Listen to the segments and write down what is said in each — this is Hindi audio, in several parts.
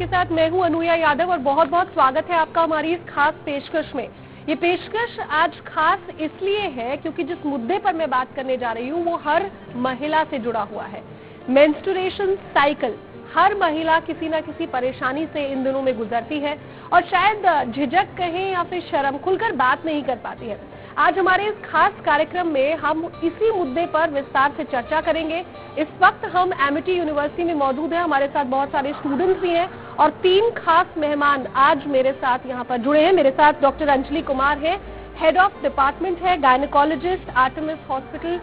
आपके साथ मैं हूं अनुया यादव और बहुत बहुत स्वागत है आपका हमारी इस खास पेशकश में। ये पेशकश आज खास इसलिए है क्योंकि जिस मुद्दे पर मैं बात करने जा रही हूं वो हर महिला से जुड़ा हुआ है। Menstruation cycle. हर महिला किसी ना किसी परेशानी से इन दिनों में गुजरती है और शायद झिझक कहें या फिर शर्म, खुलकर बात नहीं कर पाती है। आज हमारे इस खास कार्यक्रम में हम इसी मुद्दे पर विस्तार से चर्चा करेंगे। इस वक्त हम एमिटी यूनिवर्सिटी में मौजूद हैं, हमारे साथ बहुत सारे स्टूडेंट्स भी हैं और 3 खास मेहमान आज मेरे साथ यहाँ पर जुड़े हैं। मेरे साथ डॉक्टर अंजलि कुमार है, हेड ऑफ डिपार्टमेंट है, गायनेकोलॉजिस्ट, आर्टेमिस हॉस्पिटल।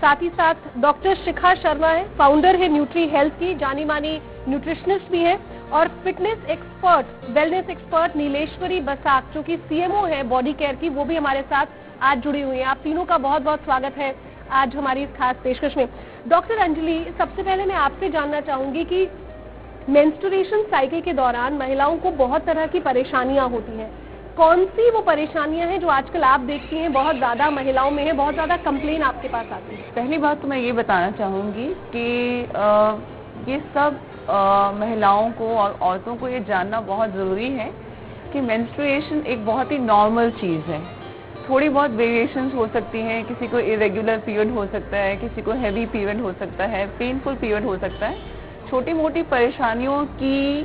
साथ ही साथ डॉक्टर शिखा शर्मा है, फाउंडर है न्यूट्री हेल्थ की, जानी मानी न्यूट्रिशनिस्ट भी है, और fitness expert, wellness expert Nileshwari Basak जो कि सीएमओ है बॉडी केयर की, वो भी हमारे साथ आज जुड़ी हुई है। आप तीनों का बहुत बहुत स्वागत है आज हमारी इस खास पेशकश में। डॉक्टर अंजलि, सबसे पहले मैं आपसे जानना चाहूंगी कि मेंस्ट्रुएशन साइकिल के दौरान महिलाओं को बहुत तरह की परेशानियां होती हैं। कौन सी वो परेशानियां हैं जो आजकल आप देखती हैं बहुत ज्यादा महिलाओं में है, बहुत ज्यादा कंप्लेन आपके पास आती है? पहली बात तो मैं ये बताना चाहूंगी कि ये सब महिलाओं को और औरतों को ये जानना बहुत ज़रूरी है कि मेंस्ट्रुएशन एक बहुत ही नॉर्मल चीज़ है। थोड़ी बहुत वेरिएशंस हो सकती हैं, किसी को इरेगुलर पीरियड हो सकता है, किसी को हैवी पीरियड हो सकता है, पेनफुल पीरियड हो सकता है। छोटी मोटी परेशानियों की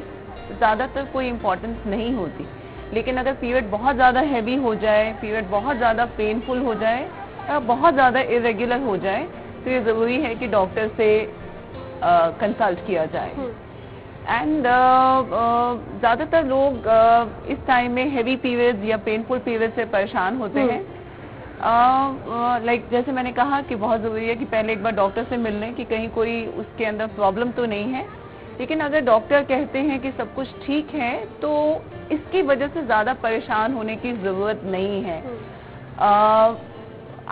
ज़्यादातर कोई इम्पोर्टेंस नहीं होती, लेकिन अगर पीरियड बहुत ज़्यादा हैवी हो जाए, पीरियड बहुत ज़्यादा पेनफुल हो जाए या बहुत ज़्यादा इरेगुलर हो जाए तो ये ज़रूरी है कि डॉक्टर से कंसल्ट किया जाए। एंड ज़्यादातर लोग इस टाइम में हैवी पीरियड्स या पेनफुल पीरियड से परेशान होते हैं। लाइक जैसे मैंने कहा कि बहुत ज़रूरी है कि पहले एक बार डॉक्टर से मिल लें कि कहीं कोई उसके अंदर प्रॉब्लम तो नहीं है। लेकिन अगर डॉक्टर कहते हैं कि सब कुछ ठीक है तो इसकी वजह से ज़्यादा परेशान होने की ज़रूरत नहीं है।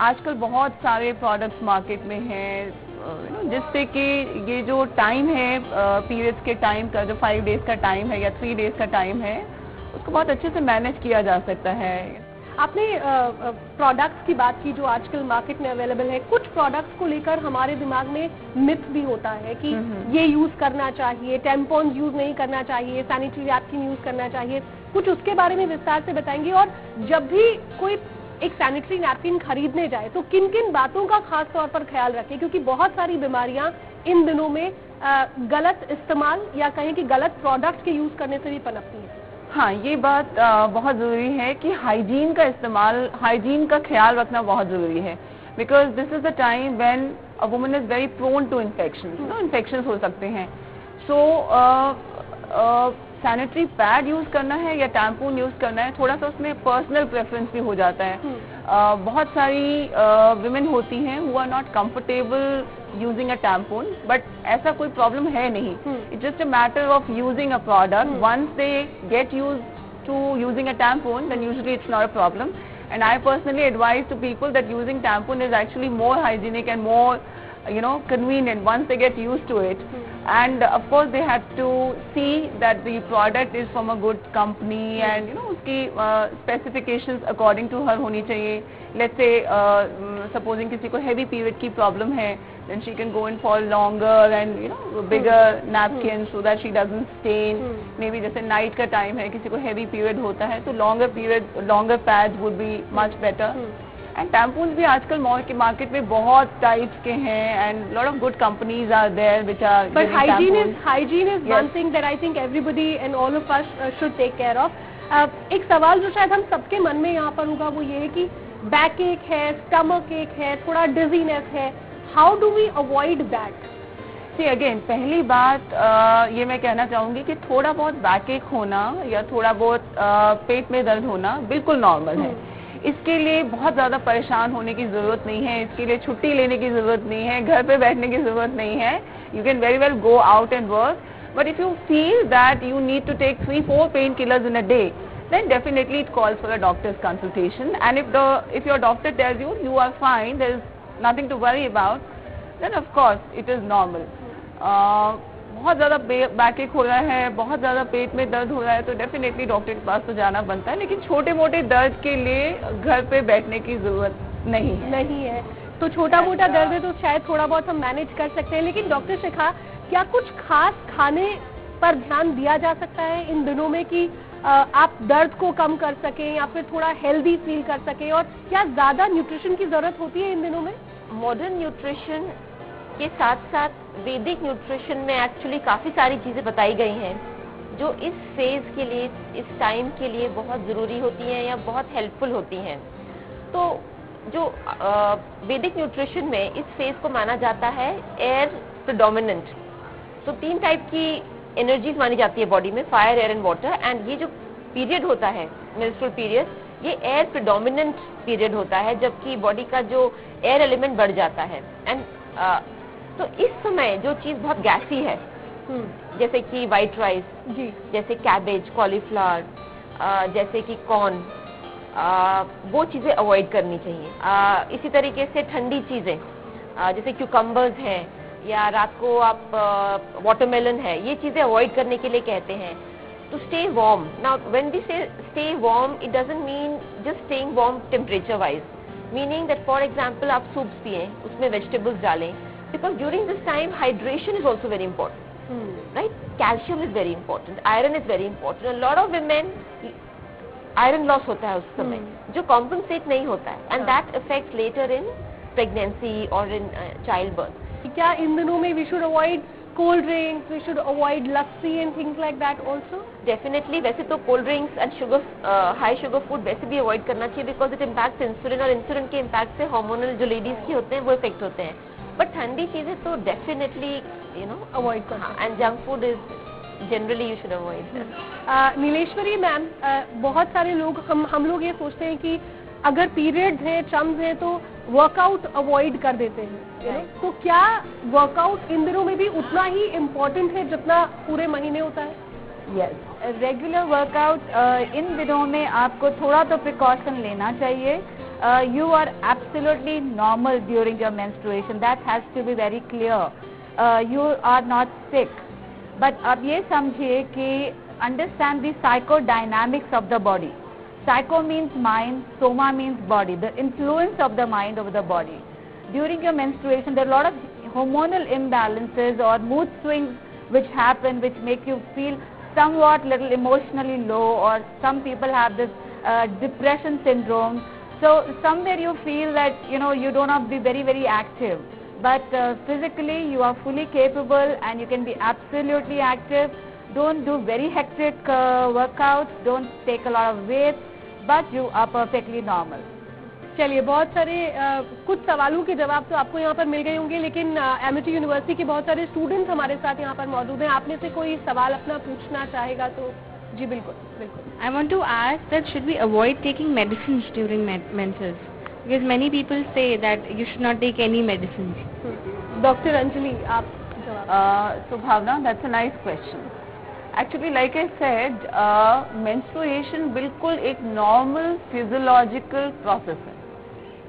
आजकल बहुत सारे प्रोडक्ट्स मार्केट में हैं जिससे कि ये जो टाइम है पीरियड्स के टाइम का, जो 5 डेज का टाइम है या 3 डेज का टाइम है, उसको बहुत अच्छे से मैनेज किया जा सकता है। आपने प्रोडक्ट्स की बात की जो आजकल मार्केट में अवेलेबल है। कुछ प्रोडक्ट्स को लेकर हमारे दिमाग में मिथ भी होता है कि ये यूज करना चाहिए, टैम्पॉन्स यूज नहीं करना चाहिए, सैनिटरी नैपकिन यूज करना चाहिए। कुछ उसके बारे में विस्तार से बताएंगे। और जब भी कोई एक सैनिटरी नैपकिन खरीदने जाए तो किन किन बातों का खास तौर पर ख्याल रखें, क्योंकि बहुत सारी बीमारियां इन दिनों में गलत इस्तेमाल या कहें कि गलत प्रोडक्ट के यूज करने से भी पनपती है। हाँ, ये बात बहुत ज़रूरी है कि हाइजीन का इस्तेमाल, हाइजीन का ख्याल रखना बहुत ज़रूरी है। Because this is the time when a woman is very prone to infection. Infection हो सकते हैं। सो सैनिटरी पैड यूज करना है या टैम्पून यूज करना है, थोड़ा सा उसमें पर्सनल प्रेफरेंस भी हो जाता है। बहुत सारी विमेन होती हैं who are not comfortable using a tampon, but ऐसा कोई प्रॉब्लम है नहीं। It's just a matter of using a product. Once they get use to using a tampon then usually it's not a problem. And I personally advise to people that using tampon is actually more hygienic and more convenient once they get used to it. And of course they have to see that the product is from a good company and उसकी specifications according to her होनी चाहिए. Let's say supposing किसी को heavy period की problem है, then she can go in for longer and bigger napkins so that she doesn't stain. Maybe जैसे night का time है, किसी को heavy period होता है तो longer pads would be much better. And tampons भी आजकल मार्केट में बहुत टाइप्स के हैं and lot of good companies are there which are but hygiene is one thing that I think everybody and all of us should take care of. एक सवाल जो शायद हम सबके मन में यहाँ पर होगा वो ये है कि बैक एक है, स्टमक एक है, थोड़ा डिजीनेस है, how do we avoid that? See again, पहली बात ये मैं कहना चाहूँगी कि थोड़ा बहुत बैक एक होना या थोड़ा बहुत पेट में दर्द होना बिल्कुल नॉर्मल है। इसके लिए बहुत ज़्यादा परेशान होने की ज़रूरत नहीं है, इसके लिए छुट्टी लेने की ज़रूरत नहीं है, घर पे बैठने की ज़रूरत नहीं है। You can very well go out and work, but if you feel that you need to take 3-4 pain killers in a day, then definitely it calls for a doctor's consultation. And if your doctor tells you are fine, there is nothing to worry about, then of course it is normal. बहुत ज़्यादा बैक एक हो रहा है, बहुत ज़्यादा पेट में दर्द हो रहा है तो डेफिनेटली डॉक्टर के पास तो जाना बनता है, लेकिन छोटे मोटे दर्द के लिए घर पे बैठने की ज़रूरत नहीं है। तो छोटा मोटा दर्द है तो शायद थोड़ा बहुत हम मैनेज कर सकते हैं। लेकिन डॉक्टर शिखा, क्या कुछ खास खाने पर ध्यान दिया जा सकता है इन दिनों में कि आप दर्द को कम कर सकें या फिर थोड़ा हेल्दी फील कर सकें, और क्या ज्यादा न्यूट्रिशन की जरूरत होती है इन दिनों में? मॉडर्न न्यूट्रिशन के साथ साथ वैदिक न्यूट्रिशन में एक्चुअली काफ़ी सारी चीज़ें बताई गई हैं जो इस फेज के लिए, इस टाइम के लिए बहुत ज़रूरी होती हैं या बहुत हेल्पफुल होती हैं। तो जो वैदिक न्यूट्रिशन में इस फेज को माना जाता है एयर प्रिडोमिनेंट। तो 3 टाइप की एनर्जीज मानी जाती है बॉडी में, fire, air and water. And ये जो पीरियड होता है मेंस्ट्रुअल पीरियड, ये एयर प्रिडोमिनेंट पीरियड होता है, जबकि बॉडी का जो एयर एलिमेंट बढ़ जाता है। एंड तो इस समय जो चीज़ बहुत गैसी है, जैसे कि वाइट राइस, जैसे कैबेज, कॉलीफ्लावर, जैसे कि कॉर्न, वो चीज़ें अवॉइड करनी चाहिए। इसी तरीके से ठंडी चीज़ें जैसे क्यूकम्बर्स हैं, या रात को आप वाटरमेलन है, ये चीज़ें अवॉइड करने के लिए कहते हैं। To stay warm, now when we say stay warm, it doesn't mean just staying warm temperature wise, meaning that for example आप सूप्स पिएं, उसमें वेजिटेबल्स डालें, because during this time hydration is also very important, right? Calcium is very important, iron is very important. A lot of women iron loss होता है उस समय, जो compensate नहीं होता है, and that affects later in pregnancy or in childbirth. क्या इन दिनों में we should avoid cold drinks, we should avoid lassi and things like that also? Definitely, वैसे तो cold drinks and sugar, high sugar food वैसे भी avoid करना चाहिए, because it impacts insulin, और insulin के impact से hormonal जो ladies की होते हैं वो affect होते हैं। बट ठंडी चीजें तो डेफिनेटली अवॉइड करना, and junk food is generally you should avoid. Nileshwari ma'am, बहुत सारे लोग, हम लोग ये सोचते हैं कि अगर पीरियड्स हैं, चम्स हैं, तो वर्कआउट अवॉइड कर देते हैं, तो क्या वर्कआउट इन दिनों में भी उतना ही इम्पोर्टेंट है जितना पूरे महीने होता है? यस, रेगुलर वर्कआउट इन दिनों में आपको थोड़ा तो प्रिकॉशन लेना चाहिए। You are absolutely normal during your menstruation. That has to be very clear. You are not sick. But अब ये समझिए कि understand the psychodynamics of the body. Psycho means mind, soma means body. The influence of the mind over the body. During your menstruation, there are a lot of hormonal imbalances or mood swings which happen, which make you feel somewhat little emotionally low, or some people have this depression syndrome. So somewhere you feel that you don't have to be very, very active, but physically you are fully capable and you can be absolutely active. Don't do very hectic workouts, don't take a lot of weight, but you are perfectly normal. चलिए, बहुत सारे कुछ सवालों के जवाब तो आपको यहाँ पर मिल गए होंगे, लेकिन एमिटी यूनिवर्सिटी के बहुत सारे स्टूडेंट्स हमारे साथ यहाँ पर मौजूद हैं। आप में से कोई सवाल अपना पूछना चाहेगा तो? जी बिल्कुल बिल्कुल। I want to ask that should we avoid taking medicines during menses? Because many people say that you should not take any medicines. Doctor Anjali, आप जवाब। So Bhavna, that's a nice question. Actually, like I said, menstruation बिल्कुल एक normal physiological process है,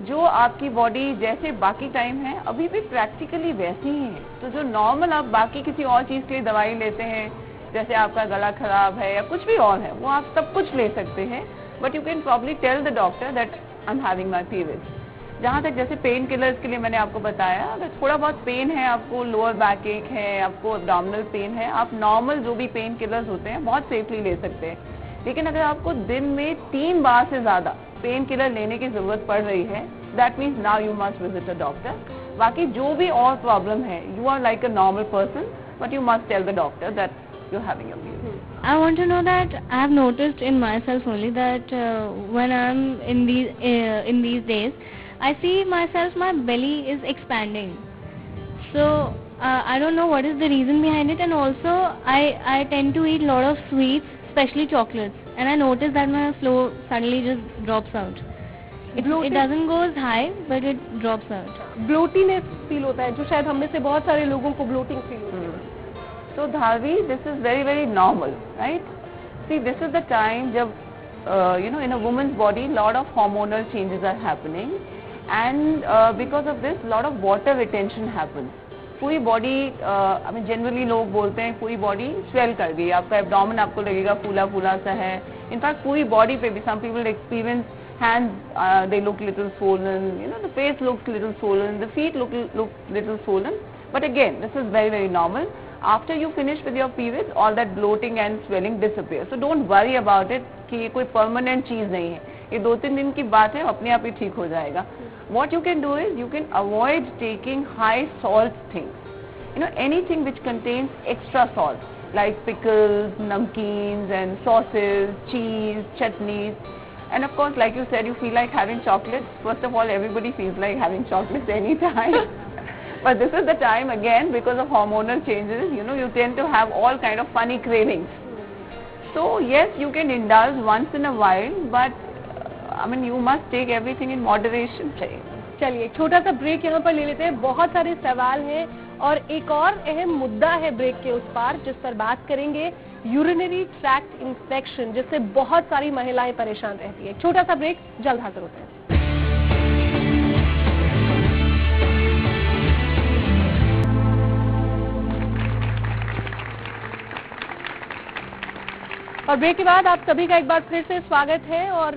जो आपकी बॉडी जैसे बाकी टाइम है अभी भी प्रैक्टिकली वैसी ही है। तो जो नॉर्मल आप बाकी किसी और चीज़ के लिए दवाई लेते हैं, जैसे आपका गला खराब है या कुछ भी और है, वो आप सब कुछ ले सकते हैं, but you can probably tell the doctor that I am having my periods. जहाँ तक जैसे पेन किलर्स के लिए मैंने आपको बताया, अगर थोड़ा बहुत पेन है, आपको लोअर बैक एक है, आपको एब्डोमिनल पेन है, आप नॉर्मल जो भी पेन किलर्स होते हैं बहुत सेफली ले सकते हैं। लेकिन अगर आपको दिन में 3 बार से ज़्यादा पेन किलर लेने की ज़रूरत पड़ रही है, that means now you must visit a doctor. बाकी जो भी और प्रॉब्लम है, you are like a normal person, but you must tell the doctor that you're having a period. I want to know that I have noticed in myself only that when I'm in these days, I see myself, my belly is expanding. So I don't know what is the reason behind it, and also I tend to eat a lot of sweets, especially chocolates, and I notice that my flow suddenly just drops out. It doesn't go as high, but it drops out. Bloatiness feel होता है, जो शायद हम में से बहुत सारे लोगों को ब्लोटिंग फील होती है। So Dharvi, this is very, very normal, right? See, this is the time जब in a woman's body lot of hormonal changes are happening, and because of this lot of water retention happens. पूरी बॉडी, I mean generally लोग बोलते हैं पूरी बॉडी स्वेल कर गई, आपका एब्डोमेन आपको लगेगा फूला फूला सा है। इनफैक्ट पूरी बॉडी पे भी some people experience hands, they look little swollen, the face looks little swollen, the feet look little swollen. But again, this is very, very normal. after you finish with your periods, all that bloating and swelling disappears. So don't worry about it कि ये कोई permanent चीज नहीं है, ये 2-3 दिन की बात है, अपने आप ही ठीक हो जाएगा. What you can do is you can avoid taking high salt things. You know, anything which contains extra salt, like pickles, namkeens and sauces, cheese, chutneys. And of course, like you said, you feel like having chocolates. First of all, everybody feels like having chocolates anytime. But this is the time again, because of hormonal changes, you know, you tend to have all kind of funny cravings. So yes, you can indulge once in a while, but I mean, you must take everything in moderation. चलिए एक छोटा सा ब्रेक यहाँ पर ले लेते हैं. बहुत सारे सवाल हैं और एक और अहम मुद्दा है ब्रेक के उस पार, जिस पर बात करेंगे यूरिनरी ट्रैक्ट इन्फेक्शन, जिससे बहुत सारी महिलाएं परेशान रहती है. छोटा सा ब्रेक, जल्द हाजिर होते हैं. और ब्रेक के बाद आप सभी का एक बार फिर से स्वागत है. और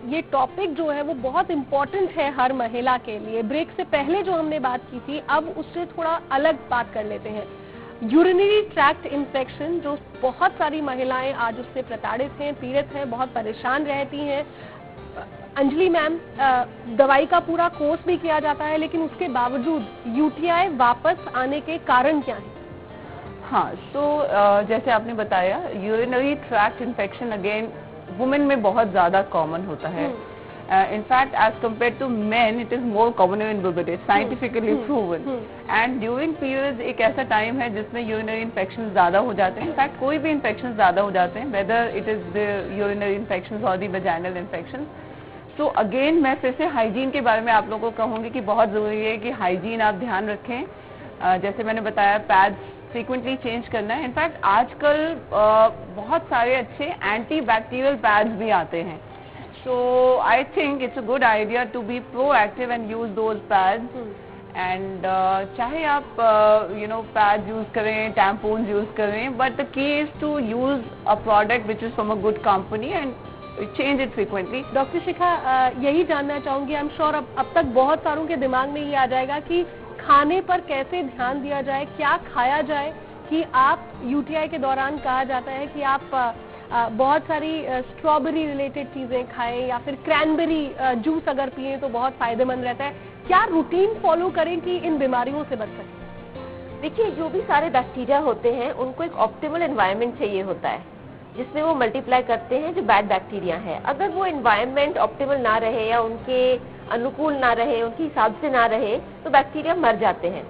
ये टॉपिक जो है वो बहुत इम्पोर्टेंट है हर महिला के लिए. ब्रेक से पहले जो हमने बात की थी, अब उससे थोड़ा अलग बात कर लेते हैं. यूरिनरी ट्रैक्ट इन्फेक्शन, जो बहुत सारी महिलाएं आज उससे प्रताड़ित हैं, पीड़ित हैं, बहुत परेशान रहती हैं. अंजलि मैम, दवाई का पूरा कोर्स भी किया जाता है, लेकिन उसके बावजूद यूटीआई वापस आने के कारण क्या हैं? हाँ, तो जैसे आपने बताया, urinary tract infection again women में बहुत ज़्यादा कॉमन होता है. In fact as compare to men it is more common in women, it scientifically proven. And during periods एक ऐसा टाइम है जिसमें यूरिनरी इन्फेक्शन ज़्यादा हो जाते हैं. इनफैक्ट कोई भी इन्फेक्शन ज़्यादा हो जाते हैं, whether it is the urinary infection और the vaginal infection. So again मैं फिर से हाइजीन के बारे में आप लोगों को कहूँगी कि बहुत ज़रूरी है कि हाइजीन आप ध्यान रखें. जैसे मैंने बताया, पैड्स फ्रीक्वेंटली चेंज करना है. इनफैक्ट आजकल बहुत सारे अच्छे एंटी बैक्टीरियल पैड्स भी आते हैं. So I think it's a good idea to be proactive and use those pads. And चाहे आप यू नो पैड यूज करें, टैम्पून्स यूज करें, but the key is to use a product which is from a good company and change it frequently. Doctor Shikha, यही जानना चाहूंगी. आई एम श्योर अब तक बहुत सारों के दिमाग में ये आ जाएगा कि खाने पर कैसे ध्यान दिया जाए, क्या खाया जाए कि आप यूटीआई के दौरान कहा जाता है कि आप बहुत सारी स्ट्रॉबेरी रिलेटेड चीजें खाएं या फिर क्रैनबेरी जूस अगर पिए तो बहुत फायदेमंद रहता है. क्या रूटीन फॉलो करें कि इन बीमारियों से बच सकें? देखिए, जो भी सारे बैक्टीरिया होते हैं उनको एक ऑप्टिमल एनवायरनमेंट चाहिए होता है जिसमें वो मल्टीप्लाई करते हैं, जो बैड बैक्टीरिया है. अगर वो एनवायरनमेंट ऑप्टिमल ना रहे या उनके अनुकूल ना रहे, उनके हिसाब से ना रहे, तो बैक्टीरिया मर जाते हैं.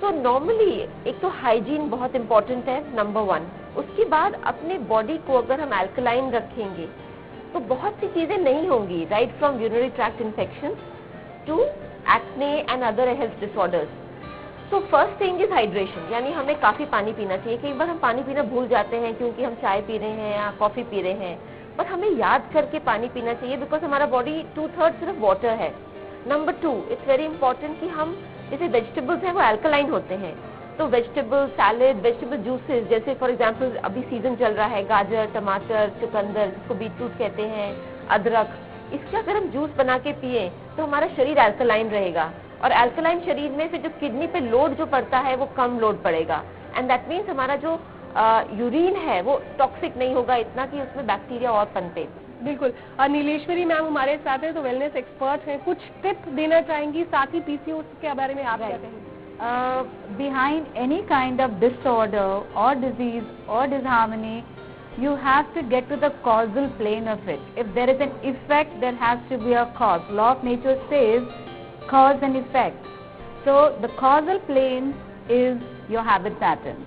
तो नॉर्मली एक तो हाइजीन बहुत इंपॉर्टेंट है, नंबर 1. उसके बाद अपने बॉडी को अगर हम अल्कलाइन रखेंगे तो बहुत सी चीजें नहीं होंगी, right from urinary tract infection to acne and other health disorders. तो फर्स्ट थिंग इज हाइड्रेशन, यानी हमें काफी पानी पीना चाहिए. कई बार हम पानी पीना भूल जाते हैं क्योंकि हम चाय पी रहे हैं या कॉफी पी रहे हैं, पर हमें याद करके पानी पीना चाहिए, बिकॉज हमारा बॉडी 2/3 सिर्फ वाटर है. नंबर 2, इट्स वेरी इंपॉर्टेंट कि हम जैसे वेजिटेबल्स हैं वो अल्कलाइन होते हैं, तो वेजिटेबल सैलेड, वेजिटेबल जूसेस, जैसे फॉर एग्जांपल अभी सीजन चल रहा है, गाजर, टमाटर, चुकंदर जिसको बीटरूट कहते हैं, अदरक, इसका अगर हम जूस बना के पिए तो हमारा शरीर अल्कलाइन रहेगा. और अल्कलाइन शरीर में फिर जो किडनी पे लोड जो पड़ता है वो कम लोड पड़ेगा. एंड दैट मीन्स हमारा जो यूरिन है वो टॉक्सिक नहीं होगा इतना कि उसमें बैक्टीरिया और पनपे. बिल्कुल. नीलेश्वरी मैम हमारे साथ हैं, तो वेलनेस एक्सपर्ट हैं, कुछ टिप देना चाहेंगी, साथ ही पीसीओएस के बारे में आप क्या कहेंगे? Behind any kind of disorder or disease or disharmony, you have to get to the causal plane of it. If there is an effect, there has to be a cause. Law of nature says cause and effect. So the causal plane is your habit patterns.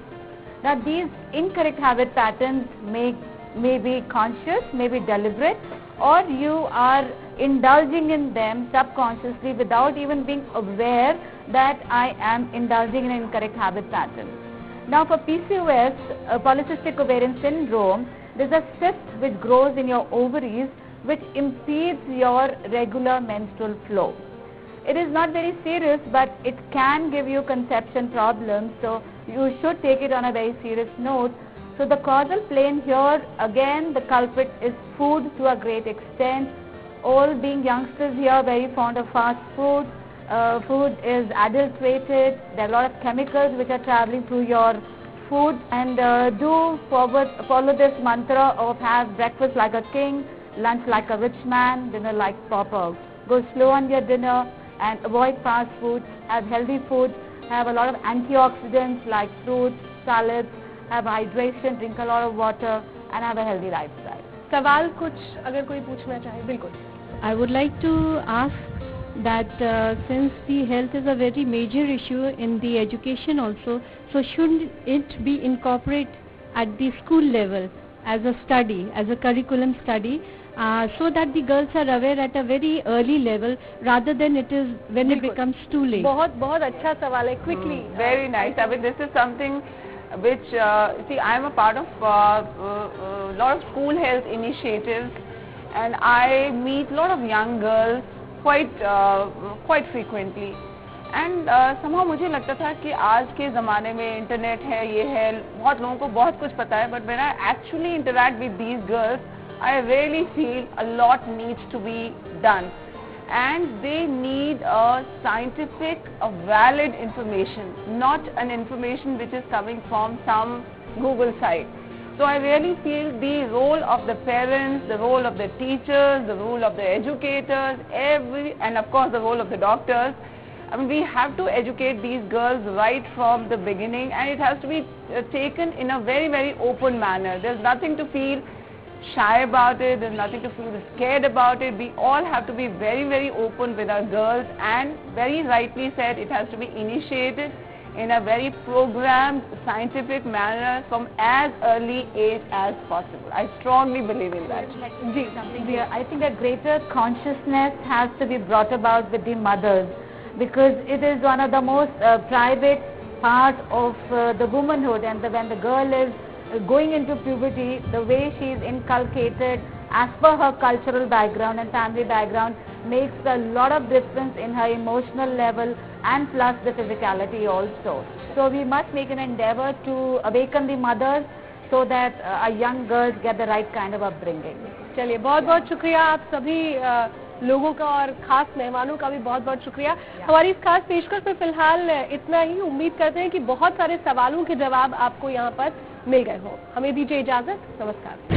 Now these incorrect habit patterns may be conscious, may be deliberate, or you are indulging in them subconsciously without even being aware that I am indulging in an incorrect habit pattern. Now for PCOS, polycystic ovarian syndrome, there is a cyst which grows in your ovaries which impedes your regular menstrual flow. It is not very serious, but it can give you conception problems, so you should take it on a very serious note. So the causal plane here, again the culprit is food to a great extent. All being youngsters here very fond of fast food. Food is adulterated. There are a lot of chemicals which are traveling through your food, and follow this mantra of have breakfast like a king, lunch like a rich man, dinner like pauper. Go slow on your dinner and avoid fast food. Have healthy food. Have a lot of antioxidants like fruits, salads. Have hydration. Drink a lot of water and have a healthy lifestyle. सवाल कुछ अगर कोई पूछना चाहे, बिल्कुल. I would like to ask that since the health is a very major issue in the education also, so should it be incorporated at the school level as a study, as a curriculum study, so that the girls are aware at a very early level rather than it is when it becomes too late. बहुत बहुत अच्छा सवाल है. Quickly. Very nice. I mean, this is something which, see, I am a part of a lot of school health initiatives, and I meet a lot of young girls quite frequently. And somehow मुझे लगता था कि आज के ज़माने में इंटरनेट है, ये है, बहुत लोगों को बहुत कुछ पता है, but when I actually interact with these girls, I really feel a lot needs to be done. And they need a scientific, a valid information, not an information which is coming from some Google site. So I really feel the role of the parents, the role of the teachers, the role of the educators, and of course the role of the doctors. I mean, we have to educate these girls right from the beginning, and it has to be taken in a very, very open manner. There's nothing to feel shy about it, there's nothing to feel scared about it. We all have to be very, very open with our girls, and very rightly said, it has to be initiated in a very programmed, scientific manner from as early age as possible. I strongly believe in that. I think a greater consciousness has to be brought about with the mothers, because it is one of the most private parts of the womanhood, and when the girl is going into puberty, the way she is inculcated as per her cultural background and family background makes a lot of difference in her emotional level and plus the physicality also. So we must make an endeavor to awaken the mothers so that our young girls get the right kind of upbringing. चलिए, बहुत बहुत शुक्रिया आप सभी लोगों का, और खास मेहमानों का भी बहुत बहुत शुक्रिया. हमारी इस खास पेशकश में फिलहाल इतना ही. उम्मीद करते हैं कि बहुत सारे सवालों के जवाब आपको यहाँ पर मिल गए हों. हमें दीजिए इजाजत. नमस्कार.